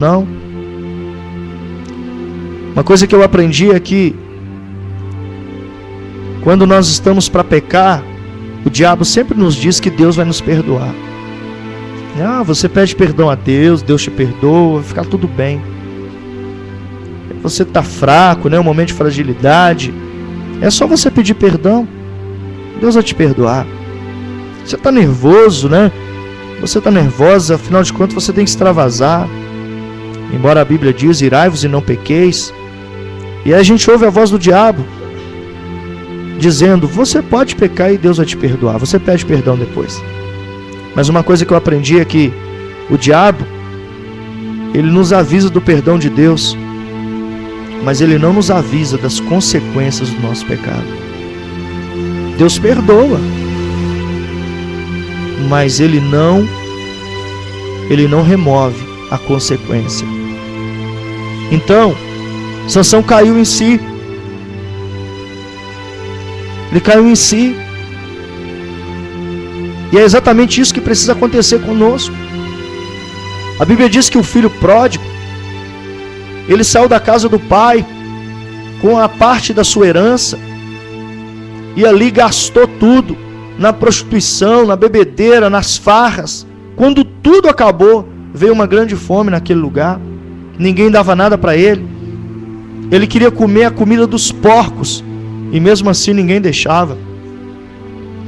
não. Uma coisa que eu aprendi é que quando nós estamos para pecar, o diabo sempre nos diz que Deus vai nos perdoar. Você pede perdão a Deus, Deus te perdoa, vai ficar tudo bem. Você está fraco, um momento de fragilidade, é só você pedir perdão, Deus vai te perdoar. Você está nervoso, Você está nervosa, afinal de contas você tem que extravasar. Embora a Bíblia diz, irai-vos e não pequeis. E aí a gente ouve a voz do diabo dizendo, você pode pecar e Deus vai te perdoar, você pede perdão depois. Mas uma coisa que eu aprendi é que o diabo, ele nos avisa do perdão de Deus, mas ele não nos avisa das consequências do nosso pecado. Deus perdoa, mas ele não remove a consequência. Então, Sansão caiu em si. Ele caiu em si. E é exatamente isso que precisa acontecer conosco. A Bíblia diz que o filho pródigo, ele saiu da casa do pai com a parte da sua herança e ali gastou tudo na prostituição, na bebedeira, nas farras. Quando tudo acabou, veio uma grande fome naquele lugar. Ninguém dava nada para ele. Ele queria comer a comida dos porcos e mesmo assim ninguém deixava.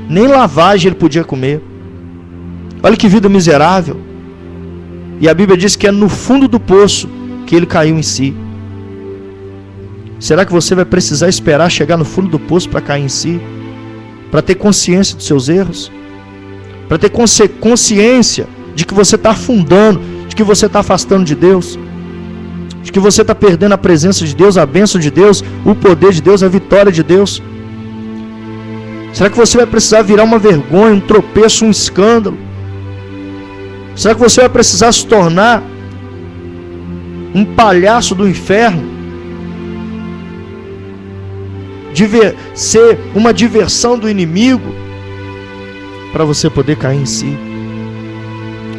Nem lavagem ele podia comer. Olha que vida miserável. E a Bíblia diz que é no fundo do poço que ele caiu em si. Será que você vai precisar esperar chegar no fundo do poço para cair em si? Para ter consciência dos seus erros? Para ter consciência de que você está afundando, de que você está afastando de Deus, de que você está perdendo a presença de Deus, a bênção de Deus, o poder de Deus, a vitória de Deus? Será que você vai precisar virar uma vergonha, um tropeço, um escândalo? Será que você vai precisar se tornar um palhaço do inferno? Ser uma diversão do inimigo para você poder cair em si?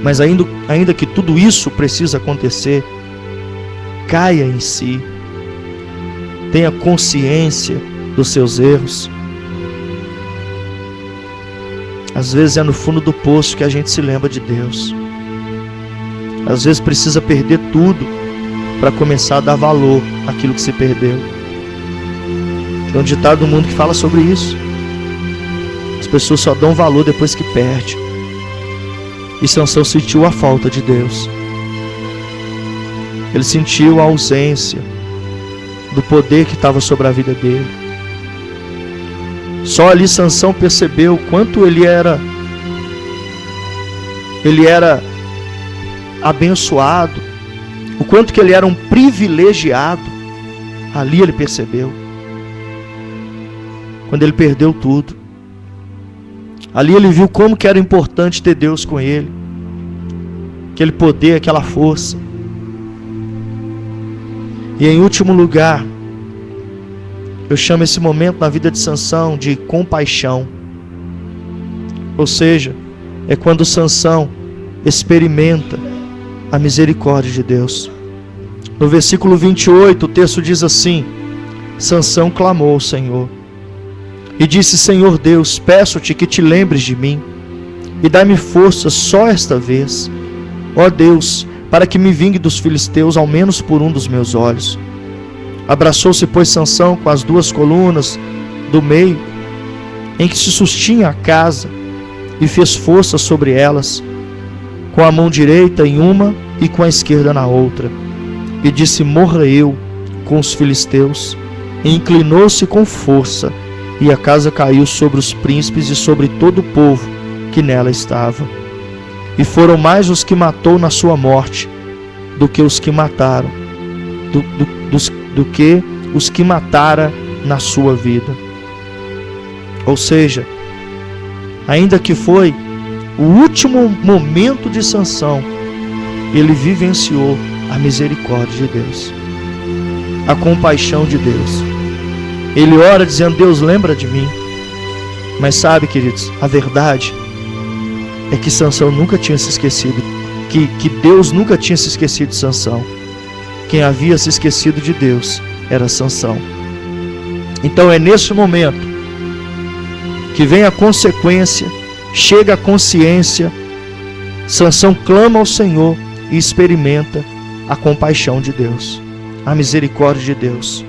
Mas ainda que tudo isso precisa acontecer, caia em si. Tenha consciência dos seus erros. Às vezes é no fundo do poço que a gente se lembra de Deus. Às vezes precisa perder tudo para começar a dar valor àquilo que se perdeu. Tem um ditado no mundo que fala sobre isso. As pessoas só dão valor depois que perde. E Sansão sentiu a falta de Deus. Ele sentiu a ausência do poder que estava sobre a vida dele. Só ali Sansão percebeu o quanto ele era abençoado, o quanto que ele era um privilegiado. Ali ele percebeu. Quando ele perdeu tudo. Ali ele viu como que era importante ter Deus com ele. Aquele poder, aquela força. E em último lugar, eu chamo esse momento na vida de Sansão de compaixão. Ou seja, é quando Sansão experimenta a misericórdia de Deus. No versículo 28, o texto diz assim: Sansão clamou ao Senhor e disse: Senhor Deus, peço-te que te lembres de mim e dá-me força só esta vez, ó Deus, para que me vingue dos filisteus ao menos por um dos meus olhos. Abraçou-se, pois, Sansão com as duas colunas do meio, em que se sustinha a casa, e fez força sobre elas, com a mão direita em uma e com a esquerda na outra. E disse: morra eu com os filisteus. E inclinou-se com força, e a casa caiu sobre os príncipes e sobre todo o povo que nela estava. E foram mais os que matou na sua morte do que os que mataram, do que os que matara na sua vida. Ou seja, ainda que foi o último momento de Sansão, ele vivenciou a misericórdia de Deus, a compaixão de Deus. Ele ora dizendo: Deus, lembra de mim. Mas sabe, queridos, a verdade é que Sansão nunca tinha se esquecido que Deus nunca tinha se esquecido de Sansão. Quem havia se esquecido de Deus era Sansão. Então é nesse momento que vem a consequência, chega a consciência. Sansão clama ao Senhor e experimenta a compaixão de Deus, a misericórdia de Deus.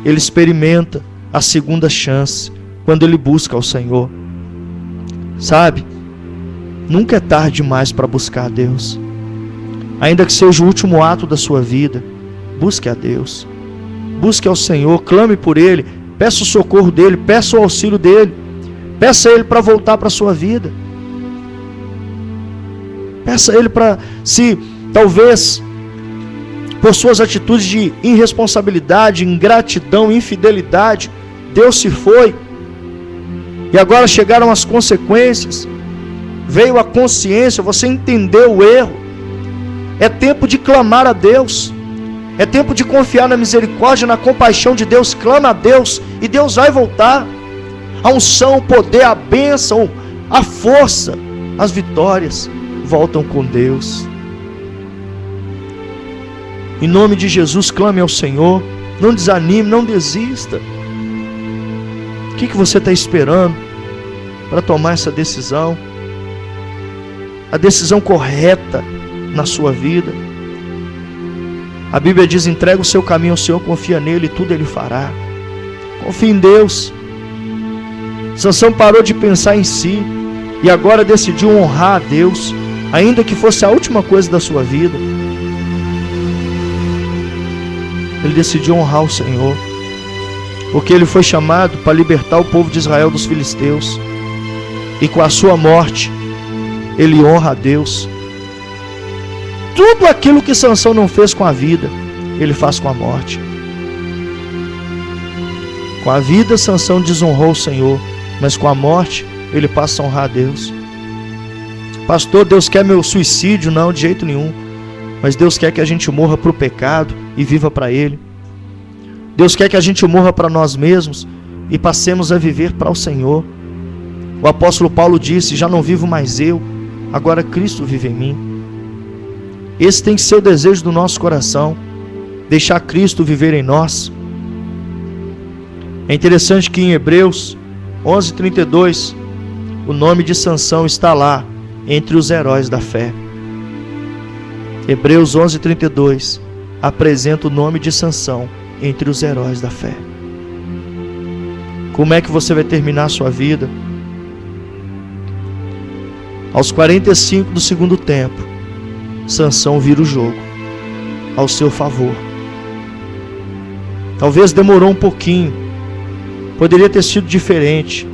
Ele experimenta a segunda chance quando ele busca ao Senhor. Sabe, nunca é tarde demais para buscar a Deus. Ainda que seja o último ato da sua vida, busque a Deus. Busque ao Senhor, clame por Ele, peça o socorro dEle, peça o auxílio dEle, peça a Ele para voltar para a sua vida. Peça a Ele para, se talvez por suas atitudes de irresponsabilidade, ingratidão, infidelidade, Deus se foi, e agora chegaram as consequências, veio a consciência, você entendeu o erro. É tempo de clamar a Deus, é tempo de confiar na misericórdia, na compaixão de Deus. Clama a Deus e Deus vai voltar. A unção, o poder, a bênção, a força, as vitórias voltam com Deus. Em nome de Jesus, clame ao Senhor, não desanime, não desista. O que você está esperando para tomar essa decisão? A decisão correta na sua vida. A Bíblia diz: entrega o seu caminho ao Senhor, confia nele e tudo ele fará. Confia em Deus. Sansão parou de pensar em si e agora decidiu honrar a Deus, ainda que fosse a última coisa da sua vida. Ele decidiu honrar o Senhor, porque ele foi chamado para libertar o povo de Israel dos filisteus, e com a sua morte ele honra a Deus. Tudo aquilo que Sansão não fez com a vida, ele faz com a morte. Com a vida Sansão desonrou o Senhor, mas com a morte ele passa a honrar a Deus. Pastor, Deus quer meu suicídio? Não, de jeito nenhum. Mas Deus quer que a gente morra para o pecado e viva para Ele. Deus quer que a gente morra para nós mesmos e passemos a viver para o Senhor. O apóstolo Paulo disse: já não vivo mais eu, agora Cristo vive em mim. Esse tem que ser o desejo do nosso coração, deixar Cristo viver em nós. É interessante que em Hebreus 11:32, o nome de Sansão está lá, entre os heróis da fé. Hebreus 11:32 apresenta o nome de Sansão entre os heróis da fé. Como é que você vai terminar a sua vida? Aos 45 do segundo tempo, Sansão vira o jogo ao seu favor. Talvez demorou um pouquinho, poderia ter sido diferente,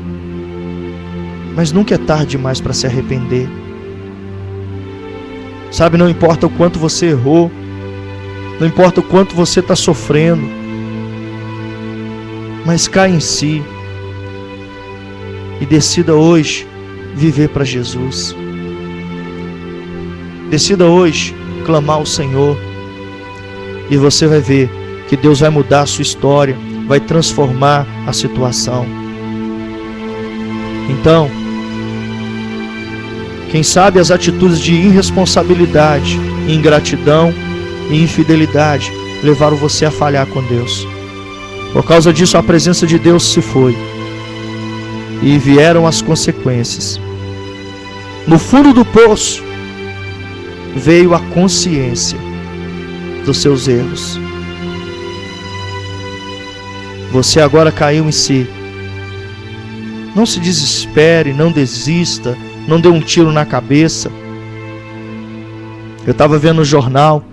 mas nunca é tarde demais para se arrepender. Sabe, não importa o quanto você errou, não importa o quanto você está sofrendo, mas caia em si e decida hoje viver para Jesus. Decida hoje clamar ao Senhor, e você vai ver que Deus vai mudar a sua história, vai transformar a situação. Então, quem sabe as atitudes de irresponsabilidade, ingratidão e infidelidade levaram você a falhar com Deus. Por causa disso, a presença de Deus se foi e vieram as consequências. No fundo do poço veio a consciência dos seus erros. Você agora caiu em si. Não se desespere, não desista, não dê um tiro na cabeça. Eu estava vendo no jornal,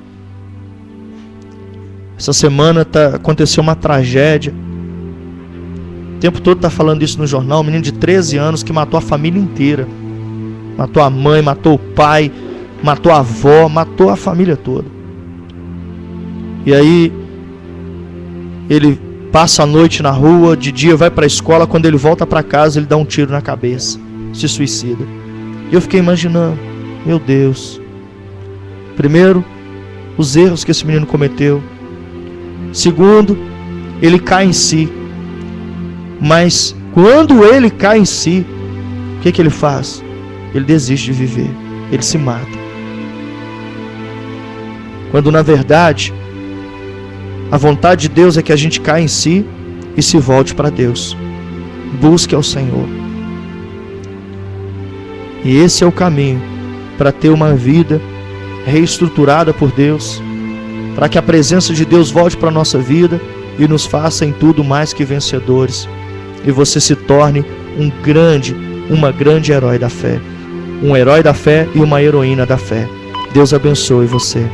essa semana aconteceu uma tragédia. O tempo todo está falando isso no jornal. Um menino de 13 anos que matou a família inteira. Matou a mãe, matou o pai, matou a avó, matou a família toda. E aí ele passa a noite na rua, de dia vai para a escola, quando ele volta para casa ele dá um tiro na cabeça, se suicida. E eu fiquei imaginando, meu Deus. Primeiro, os erros que esse menino cometeu. Segundo, ele cai em si. Mas quando ele cai em si, o que ele faz? Ele desiste de viver, ele se mata. quando na verdade a vontade de Deus é que a gente caia em si e se volte para Deus. Busque ao Senhor. E esse é o caminho para ter uma vida reestruturada por Deus, para que a presença de Deus volte para a nossa vida e nos faça em tudo mais que vencedores. E você se torne uma grande herói da fé. Um herói da fé e uma heroína da fé. Deus abençoe você.